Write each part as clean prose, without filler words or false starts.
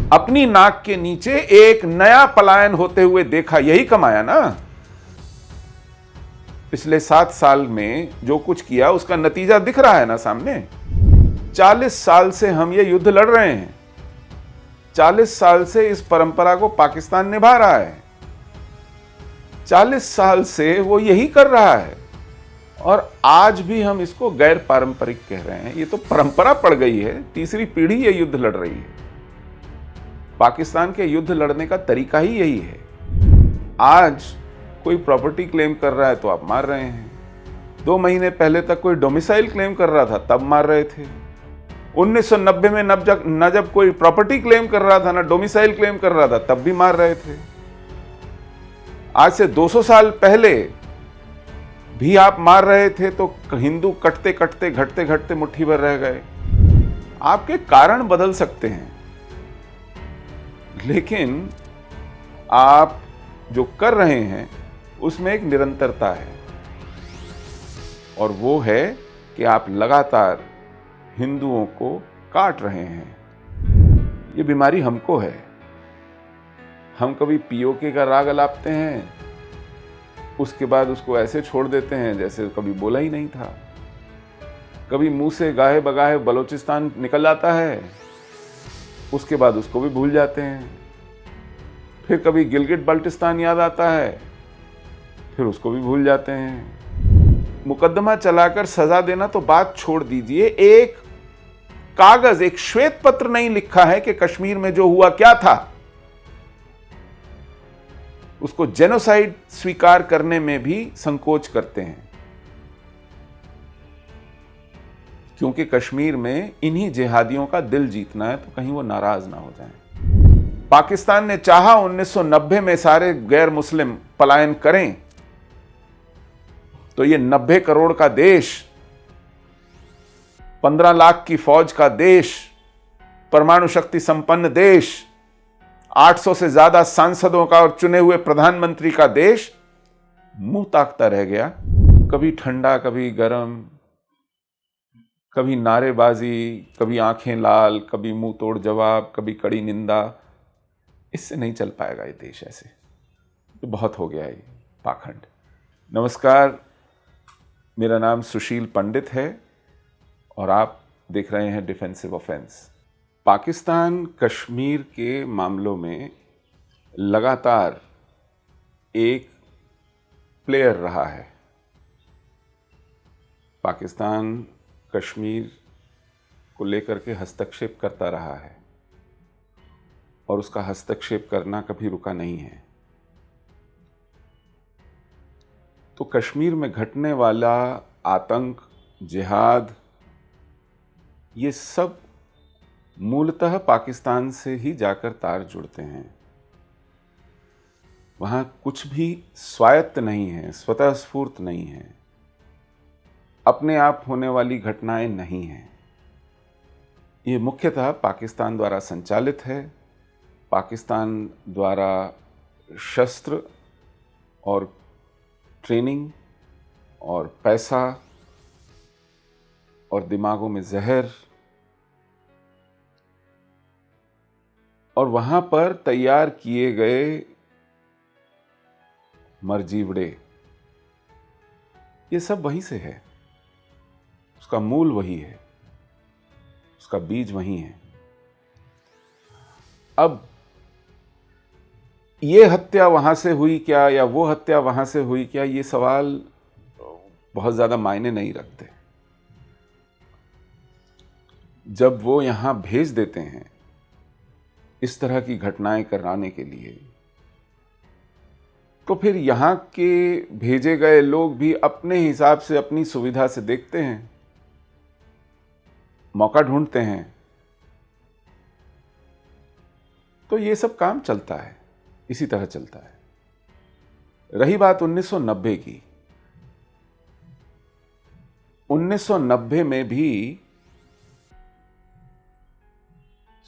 अपनी नाक के नीचे एक नया पलायन होते हुए देखा, यही कमाया ना। पिछले 7 साल में जो कुछ किया उसका नतीजा दिख रहा है ना सामने। 40 साल से हम ये युद्ध लड़ रहे हैं, 40 साल से इस परंपरा को पाकिस्तान निभा रहा है, 40 साल से वो यही कर रहा है, और आज भी हम इसको गैर पारंपरिक कह रहे हैं। ये तो परंपरा पड़ गई है, तीसरी पीढ़ी ये युद्ध लड़ रही है। पाकिस्तान के युद्ध लड़ने का तरीका ही यही है। आज कोई प्रॉपर्टी क्लेम कर रहा है तो आप मार रहे हैं। 2 महीने पहले तक कोई डोमिसाइल क्लेम कर रहा था तब मार रहे थे। 1990 में न जब कोई प्रॉपर्टी क्लेम कर रहा था ना डोमिसाइल क्लेम कर रहा था तब भी मार रहे थे। आज से 200 साल पहले भी आप मार रहे थे तो हिंदू कटते कटते घटते घटते मुट्ठी भर रह गए। आपके कारण बदल सकते हैं, लेकिन आप जो कर रहे हैं उसमें एक निरंतरता है, और वो है कि आप लगातार हिंदुओं को काट रहे हैं। ये बीमारी हमको है। हम कभी पीओके का राग अलापते हैं, उसके बाद उसको ऐसे छोड़ देते हैं जैसे कभी बोला ही नहीं था। कभी मुंह से गाहे बगाहे बलोचिस्तान निकल आता है, उसके बाद उसको भी भूल जाते हैं। फिर कभी गिलगिट बाल्टिस्तान याद आता है, फिर उसको भी भूल जाते हैं। मुकदमा चलाकर सजा देना तो बात छोड़ दीजिए, एक कागज, एक श्वेत पत्र नहीं लिखा है कि कश्मीर में जो हुआ क्या था। उसको जेनोसाइड स्वीकार करने में भी संकोच करते हैं, क्योंकि कश्मीर में इन्हीं जिहादियों का दिल जीतना है तो कहीं वो नाराज ना हो जाएं। पाकिस्तान ने चाहा 1990 में सारे गैर मुस्लिम पलायन करें, तो ये 90 करोड़ का देश, 15 लाख की फौज का देश, परमाणु शक्ति संपन्न देश, 800 से ज्यादा सांसदों का और चुने हुए प्रधानमंत्री का देश मुंह ताकता रह गया। कभी ठंडा, कभी गर्म, कभी नारेबाजी, कभी आंखें लाल, कभी मुंह तोड़ जवाब, कभी कड़ी निंदा। इससे नहीं चल पाएगा ये देश ऐसे। तो बहुत हो गया ये पाखंड। नमस्कार, मेरा नाम सुशील पंडित है और आप देख रहे हैं डिफेंसिव ऑफेंस। पाकिस्तान कश्मीर के मामलों में लगातार एक प्लेयर रहा है। पाकिस्तान कश्मीर को लेकर के हस्तक्षेप करता रहा है और उसका हस्तक्षेप करना कभी रुका नहीं है। तो कश्मीर में घटने वाला आतंक, जिहाद, ये सब मूलतः पाकिस्तान से ही जाकर तार जुड़ते हैं। वहां कुछ भी स्वायत्त नहीं है, स्वतः स्फूर्त नहीं है, अपने आप होने वाली घटनाएं नहीं हैं। ये मुख्यतः पाकिस्तान द्वारा संचालित है, पाकिस्तान द्वारा शस्त्र और ट्रेनिंग और पैसा और दिमागों में जहर, और वहां पर तैयार किए गए मरजीवड़े, ये सब वहीं से है। उसका मूल वही है, उसका बीज वही है। अब ये हत्या वहां से हुई क्या या वो हत्या वहां से हुई क्या, ये सवाल बहुत ज्यादा मायने नहीं रखते। जब वो यहां भेज देते हैं इस तरह की घटनाएं कराने के लिए, तो फिर यहां के भेजे गए लोग भी अपने हिसाब से, अपनी सुविधा से देखते हैं, मौका ढूंढते हैं। तो ये सब काम चलता है, इसी तरह चलता है। रही बात 1990 की, 1990 में भी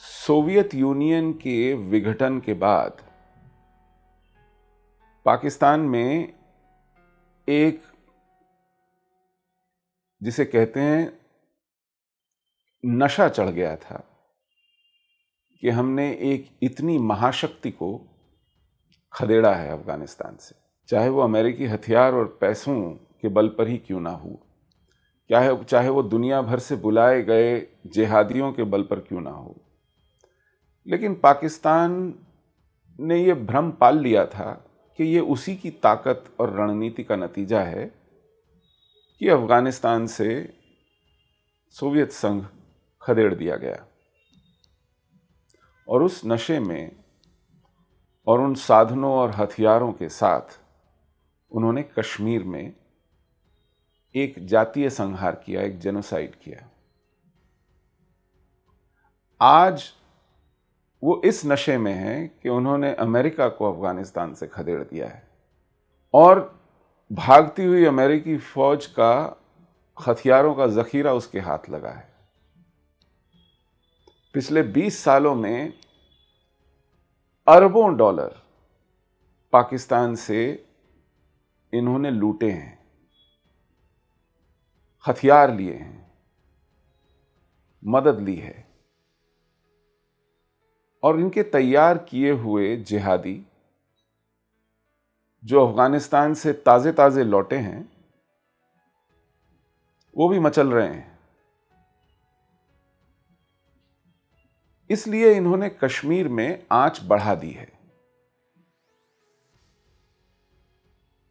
सोवियत यूनियन के विघटन के बाद पाकिस्तान में एक, जिसे कहते हैं, नशा चढ़ गया था कि हमने एक इतनी महाशक्ति को खदेड़ा है अफगानिस्तान से, चाहे वो अमेरिकी हथियार और पैसों के बल पर ही क्यों ना हो, चाहे वो दुनिया भर से बुलाए गए जिहादियों के बल पर क्यों ना हो। लेकिन पाकिस्तान ने ये भ्रम पाल लिया था कि ये उसी की ताकत और रणनीति का नतीजा है कि अफगानिस्तान से सोवियत संघ खदेड़ दिया गया। और उस नशे में और उन साधनों और हथियारों के साथ उन्होंने कश्मीर में एक जातीय संहार किया, एक जेनोसाइड किया। आज वो इस नशे में है कि उन्होंने अमेरिका को अफगानिस्तान से खदेड़ दिया है और भागती हुई अमेरिकी फौज का हथियारों का जखीरा उसके हाथ लगा है। पिछले 20 सालों में अरबों डॉलर पाकिस्तान से इन्होंने लूटे हैं, हथियार लिए हैं, मदद ली है। और इनके तैयार किए हुए जिहादी जो अफगानिस्तान से ताजे ताजे लौटे हैं वो भी मचल रहे हैं। इसलिए इन्होंने कश्मीर में आंच बढ़ा दी है,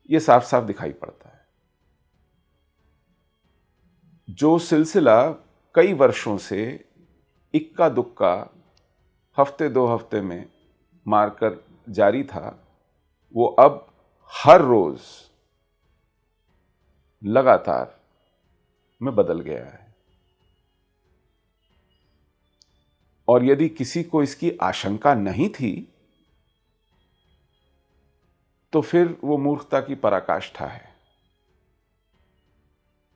यह साफ साफ दिखाई पड़ता है। जो सिलसिला कई वर्षों से इक्का दुक्का हफ्ते 2 हफ्ते में मारकर जारी था, वो अब हर रोज लगातार में बदल गया है। और यदि किसी को इसकी आशंका नहीं थी तो फिर वो मूर्खता की पराकाष्ठा है,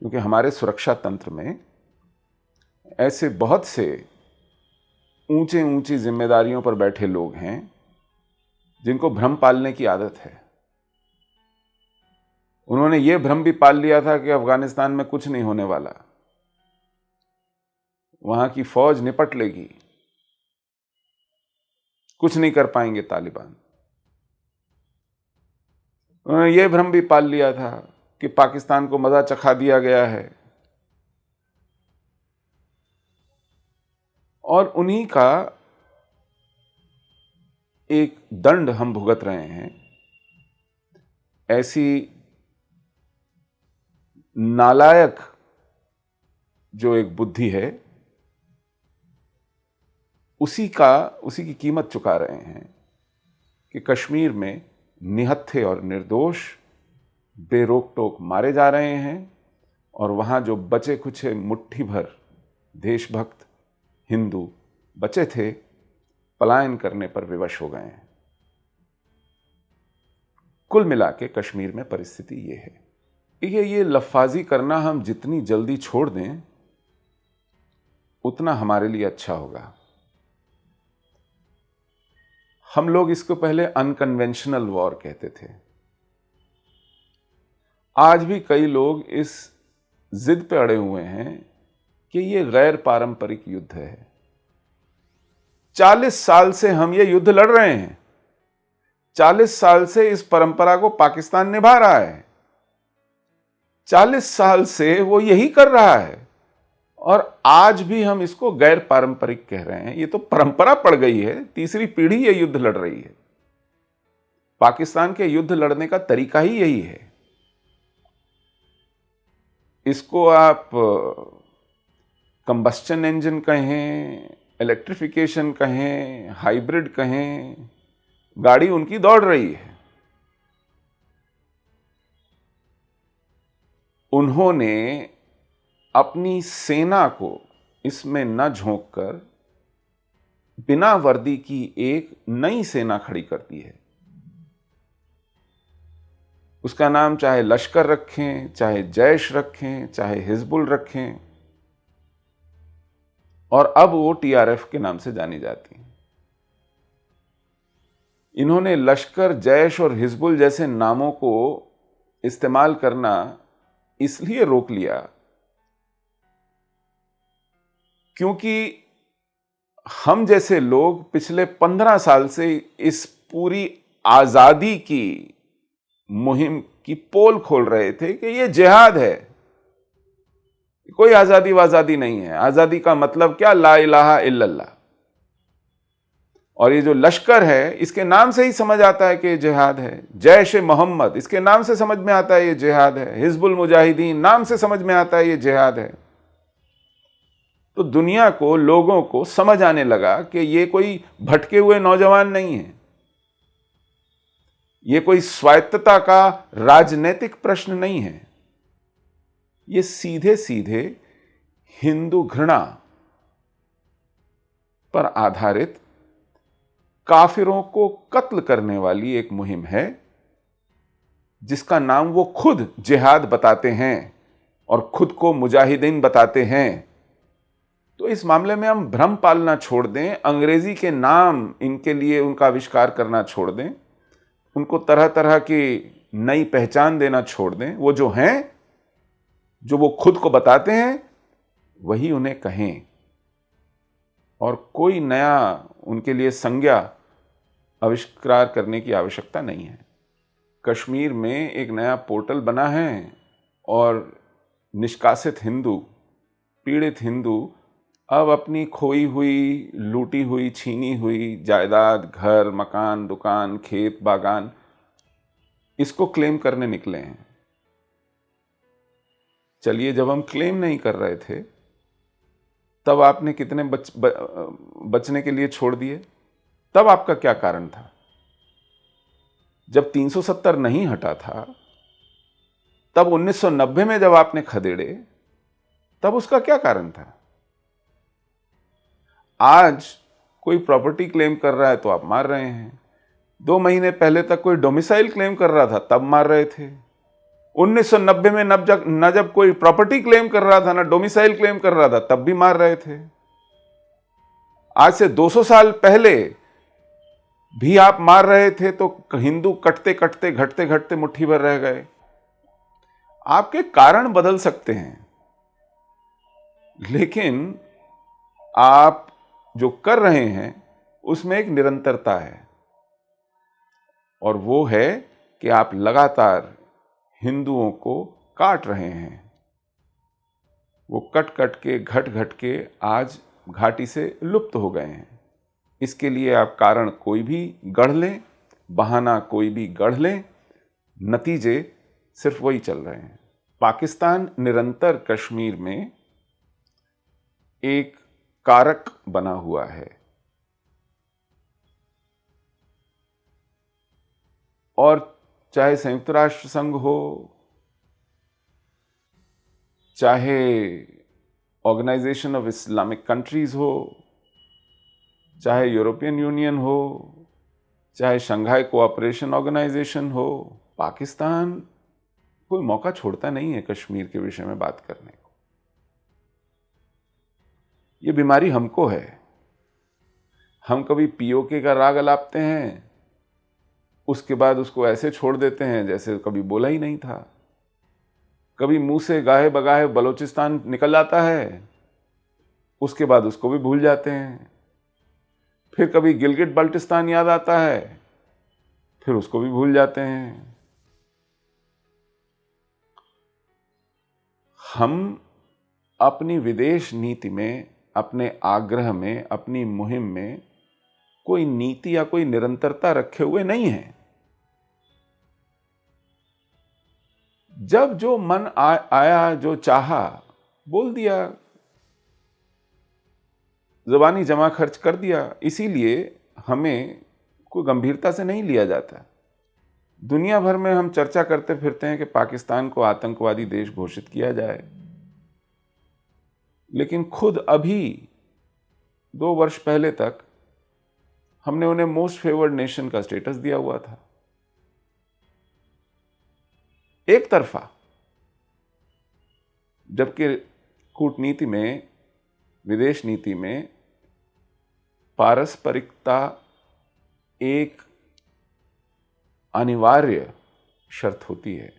क्योंकि हमारे सुरक्षा तंत्र में ऐसे बहुत से ऊंचे ऊंची जिम्मेदारियों पर बैठे लोग हैं जिनको भ्रम पालने की आदत है। उन्होंने ये भ्रम भी पाल लिया था कि अफगानिस्तान में कुछ नहीं होने वाला, वहां की फौज निपट लेगी, कुछ नहीं कर पाएंगे तालिबान। उन्होंने ये भ्रम भी पाल लिया था कि पाकिस्तान को मजा चखा दिया गया है। और उन्हीं का एक दंड हम भुगत रहे हैं। ऐसी नालायक जो एक बुद्धि है, उसी की कीमत चुका रहे हैं कि कश्मीर में निहत्थे और निर्दोष बेरोक टोक मारे जा रहे हैं और वहां जो बचे खुचे मुट्ठी भर देशभक्त हिंदू बचे थे, पलायन करने पर विवश हो गए हैं। कुल मिला के कश्मीर में परिस्थिति ये है। ये लफाजी करना हम जितनी जल्दी छोड़ दें उतना हमारे लिए अच्छा होगा। हम लोग इसको पहले अनकन्वेंशनल वॉर कहते थे। आज भी कई लोग इस जिद पे अड़े हुए हैं कि ये गैर पारंपरिक युद्ध है। 40 साल से हम ये युद्ध लड़ रहे हैं। 40 साल से इस परंपरा को पाकिस्तान निभा रहा है। 40 साल से वो यही कर रहा है और आज भी हम इसको गैर पारंपरिक कह रहे हैं। ये तो परंपरा पड़ गई है, तीसरी पीढ़ी ये युद्ध लड़ रही है। पाकिस्तान के युद्ध लड़ने का तरीका ही यही है। इसको आप कंबस्चन इंजन कहें, इलेक्ट्रिफिकेशन कहें, हाइब्रिड कहें, गाड़ी उनकी दौड़ रही है। उन्होंने अपनी सेना को इसमें न झोंककर बिना वर्दी की एक नई सेना खड़ी कर दी है। उसका नाम चाहे लश्कर रखें, चाहे जैश रखें, चाहे हिजबुल रखें, और अब वो टीआरएफ के नाम से जानी जाती है। इन्होंने लश्कर, जैश और हिजबुल जैसे नामों को इस्तेमाल करना इसलिए रोक लिया क्योंकि हम जैसे लोग पिछले 15 साल से इस पूरी आजादी की मुहिम की पोल खोल रहे थे कि ये जिहाद है, कोई आजादी वाजादी नहीं है। आजादी का मतलब क्या? ला इलाहा इल्लल्लाह। और ये जो लश्कर है, इसके नाम से ही समझ आता है कि ये जिहाद है। जैश ए मोहम्मद, इसके नाम से समझ में आता है ये जिहाद है। हिजबुल मुजाहिदीन, नाम से समझ में आता है ये जिहाद है। तो दुनिया को, लोगों को समझ आने लगा कि ये कोई भटके हुए नौजवान नहीं है, ये कोई स्वायत्तता का राजनीतिक प्रश्न नहीं है, ये सीधे सीधे हिंदू घृणा पर आधारित काफिरों को कत्ल करने वाली एक मुहिम है, जिसका नाम वो खुद जिहाद बताते हैं और खुद को मुजाहिदीन बताते हैं। तो इस मामले में हम भ्रम पालना छोड़ दें, अंग्रेजी के नाम इनके लिए उनका आविष्कार करना छोड़ दें, उनको तरह तरह की नई पहचान देना छोड़ दें। वो जो हैं, जो वो खुद को बताते हैं, वही उन्हें कहें, और कोई नया उनके लिए संज्ञा आविष्कार करने की आवश्यकता नहीं है। कश्मीर में एक नया पोर्टल बना है और निष्कासित हिंदू, पीड़ित हिंदू अब अपनी खोई हुई, लूटी हुई, छीनी हुई जायदाद, घर, मकान, दुकान, खेत, बागान, इसको क्लेम करने निकले हैं। चलिए, जब हम क्लेम नहीं कर रहे थे, तब आपने कितने बचने के लिए छोड़ दिए? तब आपका क्या कारण था? जब 370 नहीं हटा था, तब 1990 में जब आपने खदेड़े, तब उसका क्या कारण था? आज कोई प्रॉपर्टी क्लेम कर रहा है तो आप मार रहे हैं। 2 महीने पहले तक कोई डोमिसाइल क्लेम कर रहा था, तब मार रहे थे। 1990 में न जब कोई प्रॉपर्टी क्लेम कर रहा था, ना डोमिसाइल क्लेम कर रहा था, तब भी मार रहे थे। आज से 200 साल पहले भी आप मार रहे थे, तो हिंदू कटते कटते, घटते घटते मुट्ठी भर रह गए। आपके कारण बदल सकते हैं, लेकिन आप जो कर रहे हैं उसमें एक निरंतरता है, और वो है कि आप लगातार हिंदुओं को काट रहे हैं। वो कट कट के, घट घट के आज घाटी से लुप्त हो गए हैं। इसके लिए आप कारण कोई भी गढ़ लें, बहाना कोई भी गढ़ लें, नतीजे सिर्फ वही चल रहे हैं। पाकिस्तान निरंतर कश्मीर में एक कारक बना हुआ है, और चाहे संयुक्त राष्ट्र संघ हो, चाहे ऑर्गेनाइजेशन ऑफ इस्लामिक कंट्रीज हो, चाहे यूरोपियन यूनियन हो, चाहे शंघाई कोऑपरेशन ऑर्गेनाइजेशन हो, पाकिस्तान कोई मौका छोड़ता नहीं है कश्मीर के विषय में बात करने को। ये बीमारी हमको है। हम कभी पीओके का राग अलापते हैं, उसके बाद उसको ऐसे छोड़ देते हैं जैसे कभी बोला ही नहीं था। कभी मुंह से गाहे बगाहे बलोचिस्तान निकल आता है, उसके बाद उसको भी भूल जाते हैं। फिर कभी गिलगिट बाल्टिस्तान याद आता है, फिर उसको भी भूल जाते हैं। हम अपनी विदेश नीति में, अपने आग्रह में, अपनी मुहिम में कोई नीति या कोई निरंतरता रखे हुए नहीं है। जब जो मन आया, जो चाहा, बोल दिया, ज़बानी जमा खर्च कर दिया। इसीलिए हमें कोई गंभीरता से नहीं लिया जाता। दुनिया भर में हम चर्चा करते फिरते हैं कि पाकिस्तान को आतंकवादी देश घोषित किया जाए, लेकिन खुद अभी 2 वर्ष पहले तक हमने उन्हें मोस्ट फेवर्ड नेशन का स्टेटस दिया हुआ था। एक तरफा, जबकि कूटनीति में, विदेश नीति में पारस्परिकता एक अनिवार्य शर्त होती है।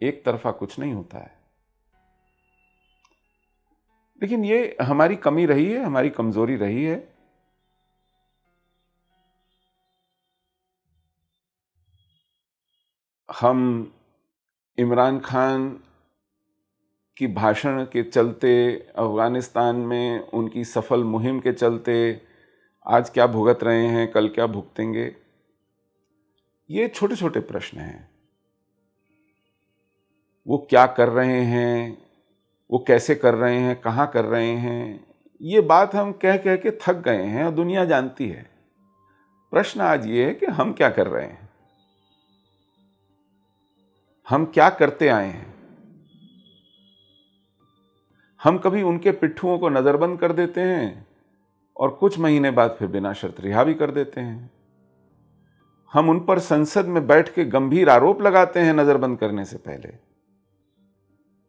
एक तरफा कुछ नहीं होता है। लेकिन ये हमारी कमी रही है, हमारी कमजोरी रही है। हम इमरान खान की भाषण के चलते, अफगानिस्तान में उनकी सफल मुहिम के चलते आज क्या भुगत रहे हैं, कल क्या भुगतेंगे, ये छोटे छोटे प्रश्न हैं। वो क्या कर रहे हैं, वो कैसे कर रहे हैं, कहाँ कर रहे हैं, ये बात हम कह कह के थक गए हैं और दुनिया जानती है। प्रश्न आज ये है कि हम क्या कर रहे हैं, हम क्या करते आए हैं। हम कभी उनके पिट्ठुओं को नजरबंद कर देते हैं और कुछ महीने बाद फिर बिना शर्त रिहा भी कर देते हैं। हम उन पर संसद में बैठ के गंभीर आरोप लगाते हैं नजरबंद करने से पहले।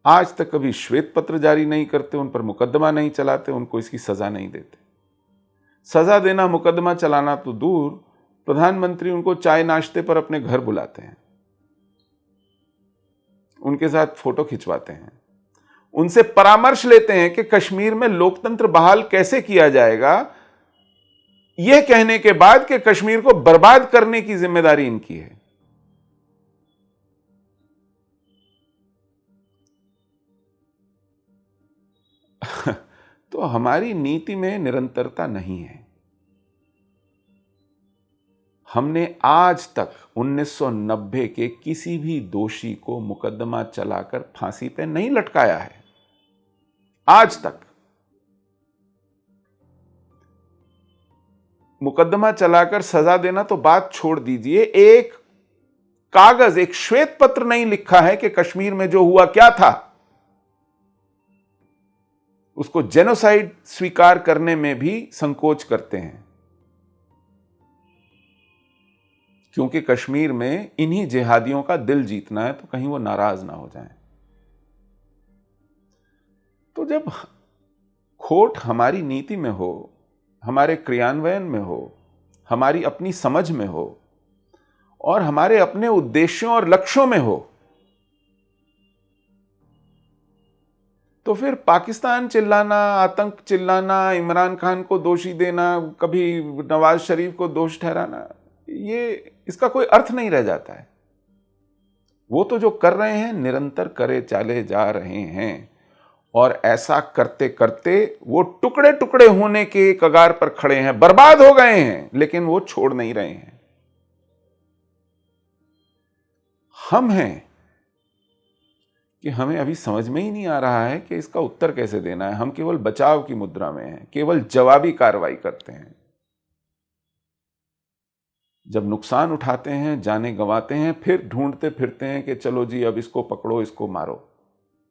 आज तक कभी श्वेत पत्र जारी नहीं करते, उन पर मुकदमा नहीं चलाते, उनको इसकी सजा नहीं देते। सजा देना, मुकदमा चलाना तो दूर, प्रधानमंत्री उनको चाय नाश्ते पर अपने घर बुलाते हैं, उनके साथ फोटो खिंचवाते हैं, उनसे परामर्श लेते हैं कि कश्मीर में लोकतंत्र बहाल कैसे किया जाएगा, यह कहने के बाद कि कश्मीर को बर्बाद करने की जिम्मेदारी इनकी है। तो हमारी नीति में निरंतरता नहीं है। हमने आज तक 1990 के किसी भी दोषी को मुकदमा चलाकर फांसी पे नहीं लटकाया है, आज तक। मुकदमा चलाकर सजा देना तो बात छोड़ दीजिए, एक कागज, एक श्वेत पत्र नहीं लिखा है कि कश्मीर में जो हुआ क्या था। उसको जेनोसाइड स्वीकार करने में भी संकोच करते हैं, क्योंकि कश्मीर में इन्हीं जिहादियों का दिल जीतना है, तो कहीं वो नाराज ना हो जाएं। तो जब खोट हमारी नीति में हो, हमारे क्रियान्वयन में हो, हमारी अपनी समझ में हो और हमारे अपने उद्देश्यों और लक्ष्यों में हो, तो फिर पाकिस्तान चिल्लाना, आतंक चिल्लाना, इमरान खान को दोषी देना, कभी नवाज शरीफ को दोष ठहराना, ये इसका कोई अर्थ नहीं रह जाता है। वो तो जो कर रहे हैं निरंतर करे चले जा रहे हैं, और ऐसा करते करते वो टुकड़े टुकड़े होने के कगार पर खड़े हैं, बर्बाद हो गए हैं, लेकिन वो छोड़ नहीं रहे हैं। हम हैं कि हमें अभी समझ में ही नहीं आ रहा है कि इसका उत्तर कैसे देना है। हम केवल बचाव की मुद्रा में हैं, केवल जवाबी कार्रवाई करते हैं। जब नुकसान उठाते हैं, जाने गंवाते हैं, फिर ढूंढते फिरते हैं कि चलो जी अब इसको पकड़ो, इसको मारो,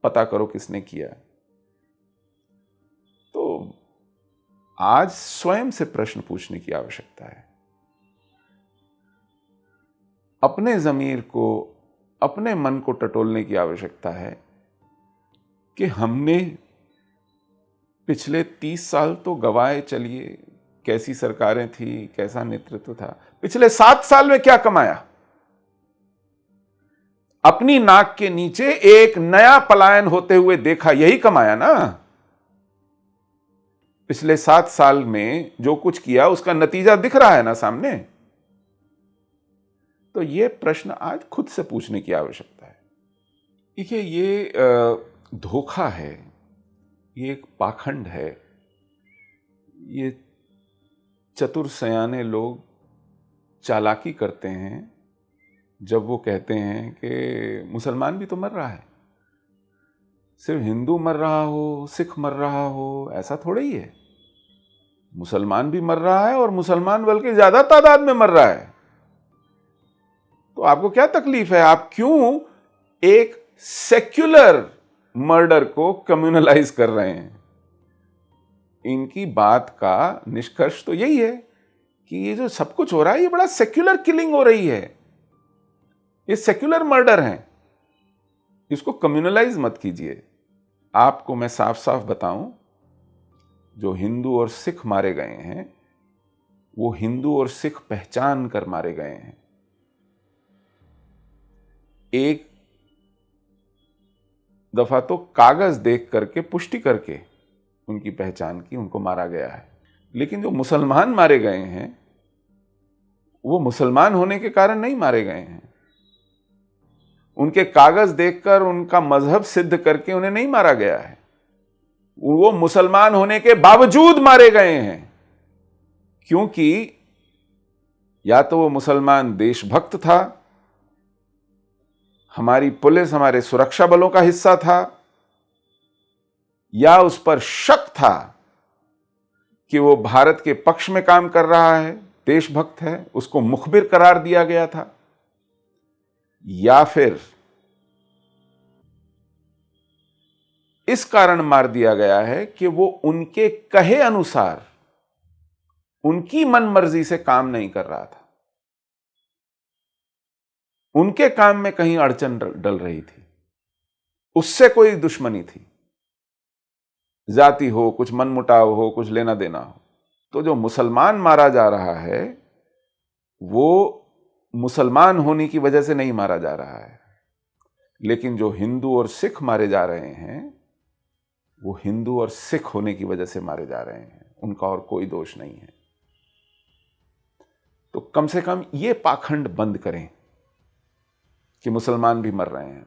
पता करो किसने किया। तो आज स्वयं से प्रश्न पूछने की आवश्यकता है। अपने ज़मीर को, अपने मन को टटोलने की आवश्यकता है कि हमने पिछले 30 साल तो गवाए चलिए, कैसी सरकारें थी, कैसा नेतृत्व था। पिछले 7 साल में क्या कमाया? अपनी नाक के नीचे एक नया पलायन होते हुए देखा, यही कमाया ना। पिछले 7 साल में जो कुछ किया उसका नतीजा दिख रहा है ना सामने। तो यह प्रश्न आज खुद से पूछने की आवश्यकता है। देखिए, ये धोखा है, ये एक पाखंड है। ये चतुर सयाने लोग चालाकी करते हैं जब वो कहते हैं कि मुसलमान भी तो मर रहा है, सिर्फ हिंदू मर रहा हो, सिख मर रहा हो, ऐसा थोड़ा ही है। मुसलमान भी मर रहा है, और मुसलमान बल्कि ज्यादा तादाद में मर रहा है। तो आपको क्या तकलीफ है? आप क्यों एक सेक्युलर मर्डर को कम्युनलाइज कर रहे हैं? इनकी बात का निष्कर्ष तो यही है कि ये जो सब कुछ हो रहा है, ये बड़ा सेक्युलर किलिंग हो रही है, ये सेक्युलर मर्डर है, इसको कम्युनलाइज मत कीजिए। आपको मैं साफ साफ बताऊं, जो हिंदू और सिख मारे गए हैं, वो हिंदू और सिख पहचान कर मारे गए हैं। एक दफा तो कागज देख करके, पुष्टि करके, उनकी पहचान की, उनको मारा गया है। लेकिन जो मुसलमान मारे गए हैं वो मुसलमान होने के कारण नहीं मारे गए हैं, उनके कागज देखकर उनका मजहब सिद्ध करके उन्हें नहीं मारा गया है, वो मुसलमान होने के बावजूद मारे गए हैं। क्योंकि या तो वो मुसलमान देशभक्त था, हमारी पुलिस हमारे सुरक्षा बलों का हिस्सा था, या उस पर शक था कि वो भारत के पक्ष में काम कर रहा है, देशभक्त है, उसको मुखबिर करार दिया गया था, या फिर इस कारण मार दिया गया है कि वो उनके कहे अनुसार उनकी मनमर्जी से काम नहीं कर रहा था, उनके काम में कहीं अड़चन डल रही थी, उससे कोई दुश्मनी थी, जाति हो, कुछ मनमुटाव हो, कुछ लेना देना हो। तो जो मुसलमान मारा जा रहा है वो मुसलमान होने की वजह से नहीं मारा जा रहा है, लेकिन जो हिंदू और सिख मारे जा रहे हैं वो हिंदू और सिख होने की वजह से मारे जा रहे हैं, उनका और कोई दोष नहीं है। तो कम से कम ये पाखंड बंद करें कि मुसलमान भी मर रहे हैं।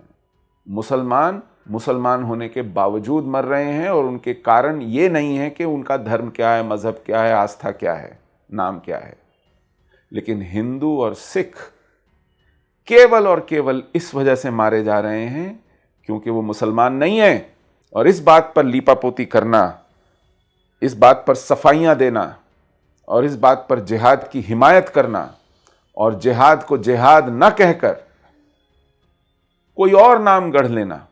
मुसलमान होने के बावजूद मर रहे हैं और उनके कारण ये नहीं है कि उनका धर्म क्या है, मजहब क्या है, आस्था क्या है, नाम क्या है। लेकिन हिंदू और सिख केवल और केवल इस वजह से मारे जा रहे हैं क्योंकि वो मुसलमान नहीं है। और इस बात पर लीपापोती करना, इस बात पर सफाइयां देना और इस बात पर जिहाद की हिमायत करना और जिहाद को जिहाद न कहकर कोई और नाम गढ़ लेना,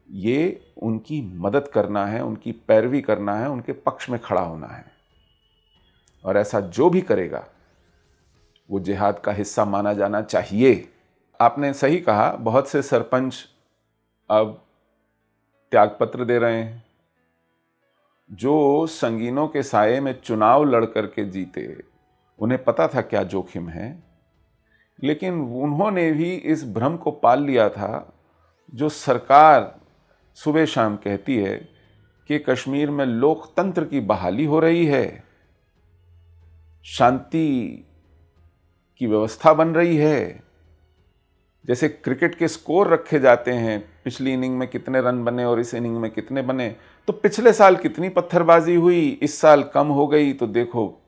ये उनकी मदद करना है, उनकी पैरवी करना है, उनके पक्ष में खड़ा होना है। और ऐसा जो भी करेगा वो जिहाद का हिस्सा माना जाना चाहिए। आपने सही कहा, बहुत से सरपंच अब त्यागपत्र दे रहे हैं। जो संगीनों के साये में चुनाव लड़ करके जीते, उन्हें पता था क्या जोखिम है, लेकिन उन्होंने भी इस भ्रम को पाल लिया था जो सरकार सुबह शाम कहती है कि कश्मीर में लोकतंत्र की बहाली हो रही है, शांति की व्यवस्था बन रही है। जैसे क्रिकेट के स्कोर रखे जाते हैं, पिछली इनिंग में कितने रन बने और इस इनिंग में कितने बने, तो पिछले साल कितनी पत्थरबाजी हुई, इस साल कम हो गई, तो देखो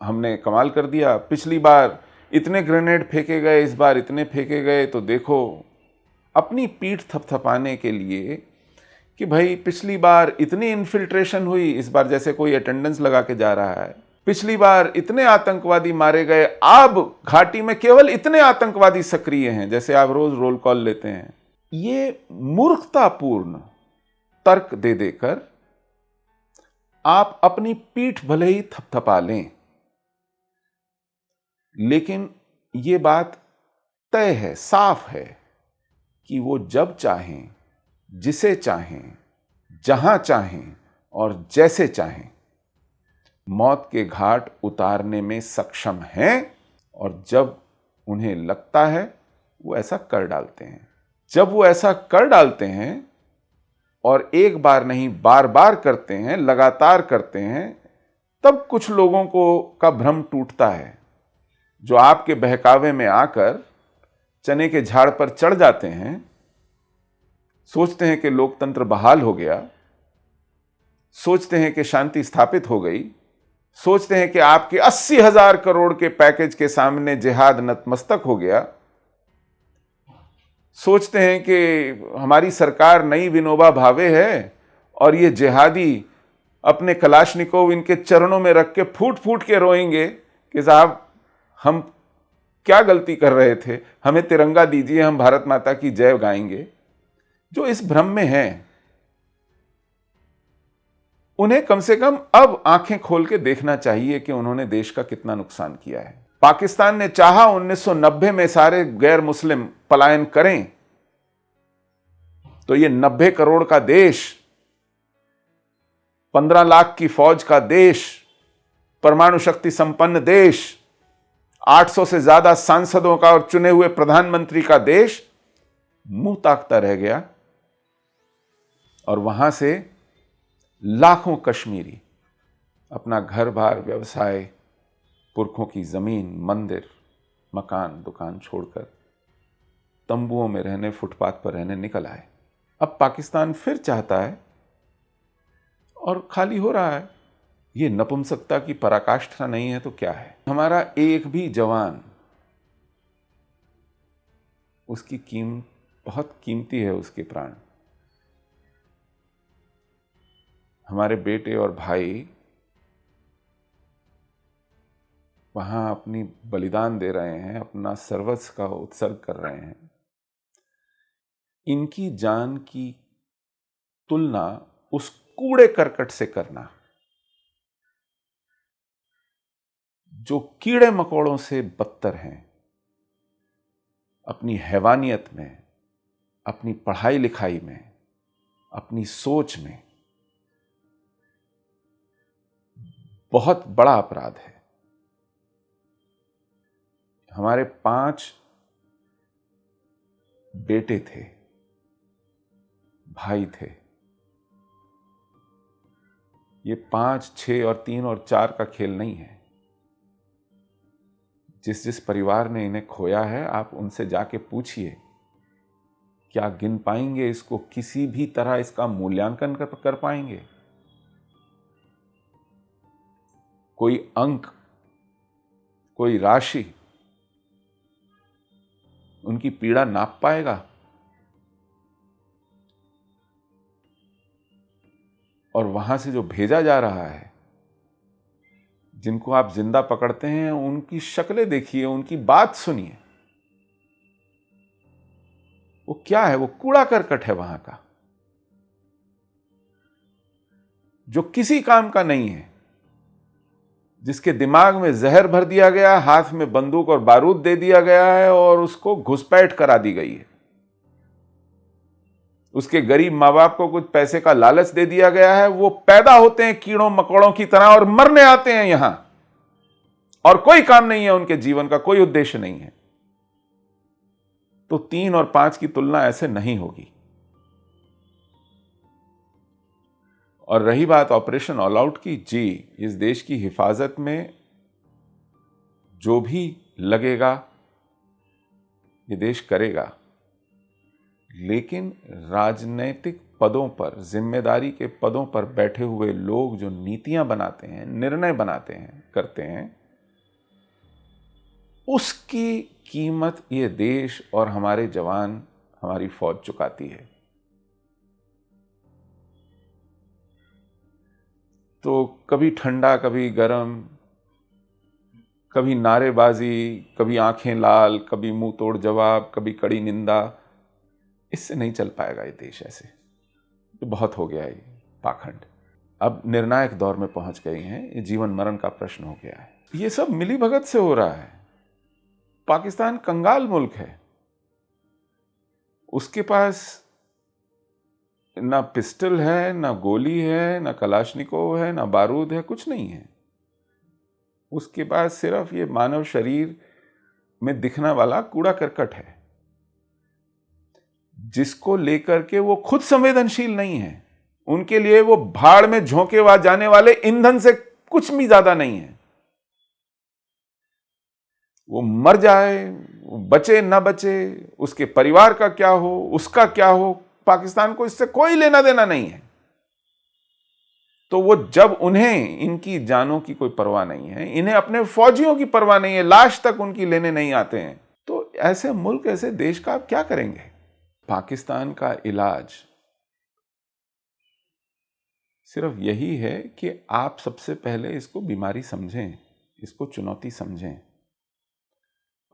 हमने कमाल कर दिया। पिछली बार इतने ग्रेनेड फेंके गए, इस बार इतने फेंके गए, तो देखो, अपनी पीठ थपथपाने के लिए कि भाई पिछली बार इतनी इन्फिल्ट्रेशन हुई, इस बार जैसे कोई अटेंडेंस लगा के जा रहा है, पिछली बार इतने आतंकवादी मारे गए, अब घाटी में केवल इतने आतंकवादी सक्रिय हैं, जैसे आप रोज रोल कॉल लेते हैं। ये मूर्खतापूर्ण तर्क दे देकर आप अपनी पीठ भले ही थपथपा लें, लेकिन ये बात तय है, साफ है कि वो जब चाहें, जिसे चाहें, जहां चाहें और जैसे चाहें मौत के घाट उतारने में सक्षम हैं, और जब उन्हें लगता है वो ऐसा कर डालते हैं। जब वो ऐसा कर डालते हैं और एक बार नहीं बार बार करते हैं, लगातार करते हैं, तब कुछ लोगों को का भ्रम टूटता है, जो आपके बहकावे में आकर चने के झाड़ पर चढ़ जाते हैं, सोचते हैं कि लोकतंत्र बहाल हो गया, सोचते हैं कि शांति स्थापित हो गई, सोचते हैं कि आपके 80,000 करोड़ के पैकेज के सामने जिहाद नतमस्तक हो गया, सोचते हैं कि हमारी सरकार नई विनोबा भावे है और ये जिहादी अपने कलाशनिकोव इनके चरणों में रख के फूट फूट के रोएंगे कि साहब हम क्या गलती कर रहे थे, हमें तिरंगा दीजिए, हम भारत माता की जय गाएंगे। जो इस भ्रम में हैं, उन्हें कम से कम अब आंखें खोल के देखना चाहिए कि उन्होंने देश का कितना नुकसान किया है। पाकिस्तान ने चाहा 1990 में सारे गैर मुस्लिम पलायन करें, तो ये 90 करोड़ का देश, 15 लाख की फौज का देश, परमाणु शक्ति संपन्न देश, 800 से ज्यादा सांसदों का और चुने हुए प्रधानमंत्री का देश मुंह ताकता रह गया। और वहां से लाखों कश्मीरी अपना घर बार, व्यवसाय, पुरखों की जमीन, मंदिर, मकान, दुकान छोड़कर तंबुओं में रहने, फुटपाथ पर रहने निकल आए। अब पाकिस्तान फिर चाहता है और खाली हो रहा है। ये नपुंसकता की पराकाष्ठा नहीं है तो क्या है? हमारा एक भी जवान, उसकी कीमत बहुत कीमती है, उसके प्राण। हमारे बेटे और भाई वहां अपनी बलिदान दे रहे हैं, अपना सर्वस्व का उत्सर्ग कर रहे हैं। इनकी जान की तुलना उस कूड़े करकट से करना जो कीड़े मकोड़ों से बदतर हैं, अपनी हैवानियत में, अपनी पढ़ाई लिखाई में, अपनी सोच में, बहुत बड़ा अपराध है। हमारे 5 बेटे थे, भाई थे। ये 5, 6 और 3 और 4 का खेल नहीं है। जिस जिस परिवार ने इन्हें खोया है, आप उनसे जाके पूछिए, क्या गिन पाएंगे इसको? किसी भी तरह इसका मूल्यांकन कर पाएंगे? कोई अंक, कोई राशि उनकी पीड़ा नाप पाएगा? और वहां से जो भेजा जा रहा है, जिनको आप जिंदा पकड़ते हैं, उनकी शक्लें देखिए, उनकी बात सुनिए। वो क्या है? वो कूड़ा करकट है वहां का, जो किसी काम का नहीं है, जिसके दिमाग में जहर भर दिया गया, हाथ में बंदूक और बारूद दे दिया गया है और उसको घुसपैठ करा दी गई है। उसके गरीब मां बाप को कुछ पैसे का लालच दे दिया गया है। वो पैदा होते हैं कीड़ों मकोड़ों की तरह और मरने आते हैं यहां, और कोई काम नहीं है उनके जीवन का, कोई उद्देश्य नहीं है। तो 3 और 5 की तुलना ऐसे नहीं होगी। और रही बात ऑपरेशन ऑल आउट की, जी, इस देश की हिफाजत में जो भी लगेगा ये देश करेगा। लेकिन राजनैतिक पदों पर, जिम्मेदारी के पदों पर बैठे हुए लोग जो नीतियां बनाते हैं, निर्णय बनाते हैं, करते हैं, उसकी कीमत ये देश और हमारे जवान, हमारी फौज चुकाती है। तो कभी ठंडा, कभी गर्म, कभी नारेबाजी, कभी आंखें लाल, कभी मुंह तोड़ जवाब, कभी कड़ी निंदा, इससे नहीं चल पाएगा ये देश। ऐसे तो बहुत हो गया ये पाखंड। अब निर्णायक दौर में पहुंच गए हैं, ये जीवन मरण का प्रश्न हो गया है। ये सब मिलीभगत से हो रहा है। पाकिस्तान कंगाल मुल्क है, उसके पास ना पिस्टल है, ना गोली है, ना कलाशनिकोव है, ना बारूद है, कुछ नहीं है। उसके पास सिर्फ ये मानव शरीर में दिखने वाला कूड़ा करकट है, जिसको लेकर के वो खुद संवेदनशील नहीं है। उनके लिए वो भाड़ में झोंके जाने वाले ईंधन से कुछ भी ज्यादा नहीं है। वो मर जाए, वो बचे ना बचे, उसके परिवार का क्या हो, उसका क्या हो, पाकिस्तान को इससे कोई लेना देना नहीं है। तो वो जब उन्हें इनकी जानों की कोई परवाह नहीं है, इन्हें अपने फौजियों की परवाह नहीं है, लाश तक उनकी लेने नहीं आते हैं, तो ऐसे मुल्क, ऐसे देश का आप क्या करेंगे? पाकिस्तान का इलाज सिर्फ यही है कि आप सबसे पहले इसको बीमारी समझें, इसको चुनौती समझें।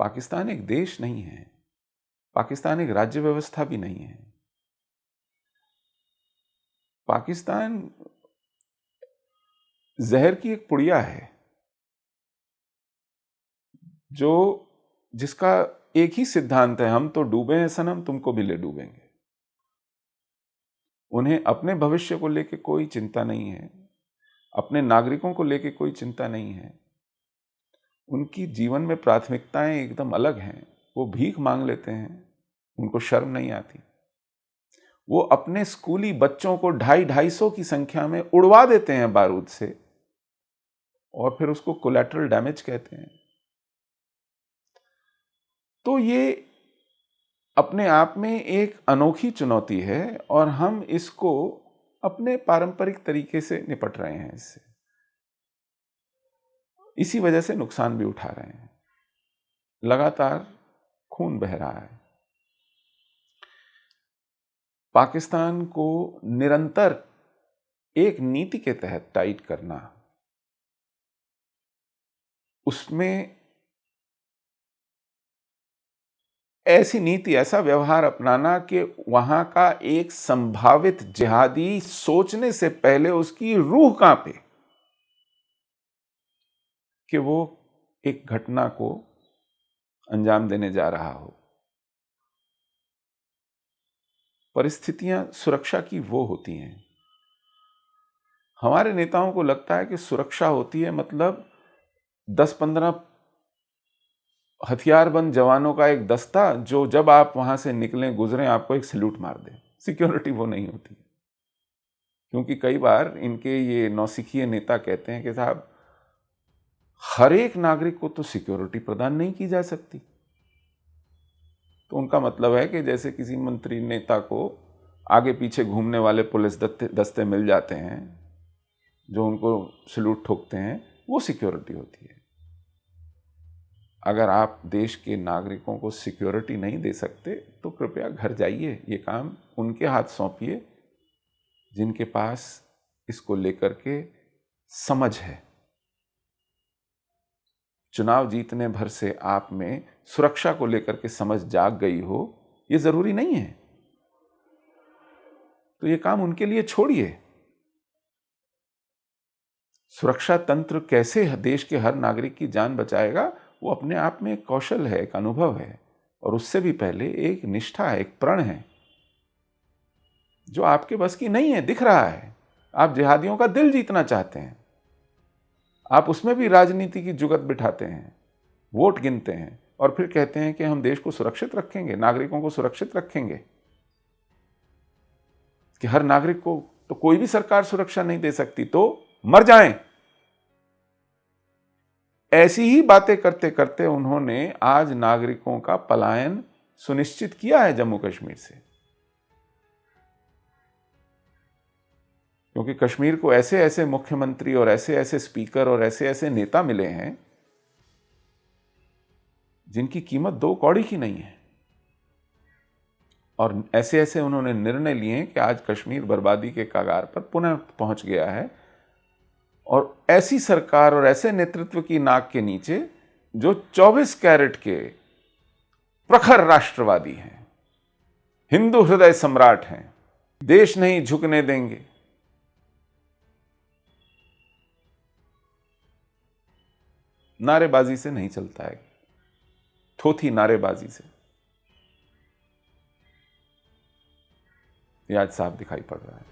पाकिस्तान एक देश नहीं है, पाकिस्तान एक राज्य व्यवस्था भी नहीं है। पाकिस्तान जहर की एक पुड़िया है, जो जिसका एक ही सिद्धांत है, हम तो डूबे हैं सनम, तुमको भी ले डूबेंगे। उन्हें अपने भविष्य को लेकर कोई चिंता नहीं है, अपने नागरिकों को लेकर कोई चिंता नहीं है। उनकी जीवन में प्राथमिकताएं एकदम अलग हैं। वो भीख मांग लेते हैं, उनको शर्म नहीं आती। वो अपने स्कूली बच्चों को 250-250 की संख्या में उड़वा देते हैं बारूद से, और फिर उसको कोलैटरल डैमेज कहते हैं। तो ये अपने आप में एक अनोखी चुनौती है और हम इसको अपने पारंपरिक तरीके से निपट रहे हैं इससे। इसी वजह से नुकसान भी उठा रहे हैं। लगातार खून बह रहा है। पाकिस्तान को निरंतर एक नीति के तहत टाइट करना, उसमें ऐसी नीति, ऐसा व्यवहार अपनाना कि वहां का एक संभावित जिहादी सोचने से पहले उसकी रूह कांपे कि वो एक घटना को अंजाम देने जा रहा हो। परिस्थितियां सुरक्षा की वो होती हैं। हमारे नेताओं को लगता है कि सुरक्षा होती है मतलब 10-15 हथियारबंद जवानों का एक दस्ता जो जब आप वहां से निकलें, गुजरें, आपको एक सैल्यूट मार दे। सिक्योरिटी वो नहीं होती। क्योंकि कई बार इनके ये नौसिखिए नेता कहते हैं कि साहब, हर एक नागरिक को तो सिक्योरिटी प्रदान नहीं की जा सकती। तो उनका मतलब है कि जैसे किसी मंत्री नेता को आगे पीछे घूमने वाले पुलिस दस्ते मिल जाते हैं जो उनको सैल्यूट ठोकते हैं, वो सिक्योरिटी होती है। अगर आप देश के नागरिकों को सिक्योरिटी नहीं दे सकते तो कृपया घर जाइए। ये काम उनके हाथ सौंपिए जिनके पास इसको लेकर के समझ है। चुनाव जीतने भर से आप में सुरक्षा को लेकर के समझ जाग गई हो, ये जरूरी नहीं है। तो ये काम उनके लिए छोड़िए। सुरक्षा तंत्र कैसे देश के हर नागरिक की जान बचाएगा, वो अपने आप में एक कौशल है, एक अनुभव है, और उससे भी पहले एक निष्ठा है, एक प्रण है जो आपके बस की नहीं है। दिख रहा है आप जिहादियों का दिल जीतना चाहते हैं। आप उसमें भी राजनीति की जुगत बिठाते हैं, वोट गिनते हैं और फिर कहते हैं कि हम देश को सुरक्षित रखेंगे, नागरिकों को सुरक्षित रखेंगे। कि हर नागरिक को तो कोई भी सरकार सुरक्षा नहीं दे सकती, तो मर जाएं। ऐसी ही बातें करते करते उन्होंने आज नागरिकों का पलायन सुनिश्चित किया है जम्मू कश्मीर से। क्योंकि कश्मीर को ऐसे ऐसे मुख्यमंत्री और ऐसे ऐसे स्पीकर और ऐसे ऐसे नेता मिले हैं जिनकी कीमत 2 कौड़ी की नहीं है। और ऐसे ऐसे उन्होंने निर्णय लिए कि आज कश्मीर बर्बादी के कगार पर पुनः पहुंच गया है। और ऐसी सरकार और ऐसे नेतृत्व की नाक के नीचे जो 24 कैरेट के प्रखर राष्ट्रवादी हैं, हिंदू हृदय सम्राट हैं, देश नहीं झुकने देंगे। नारेबाजी से नहीं चलता है, थोथी नारेबाजी से। ये आज साफ दिखाई पड़ रहा है।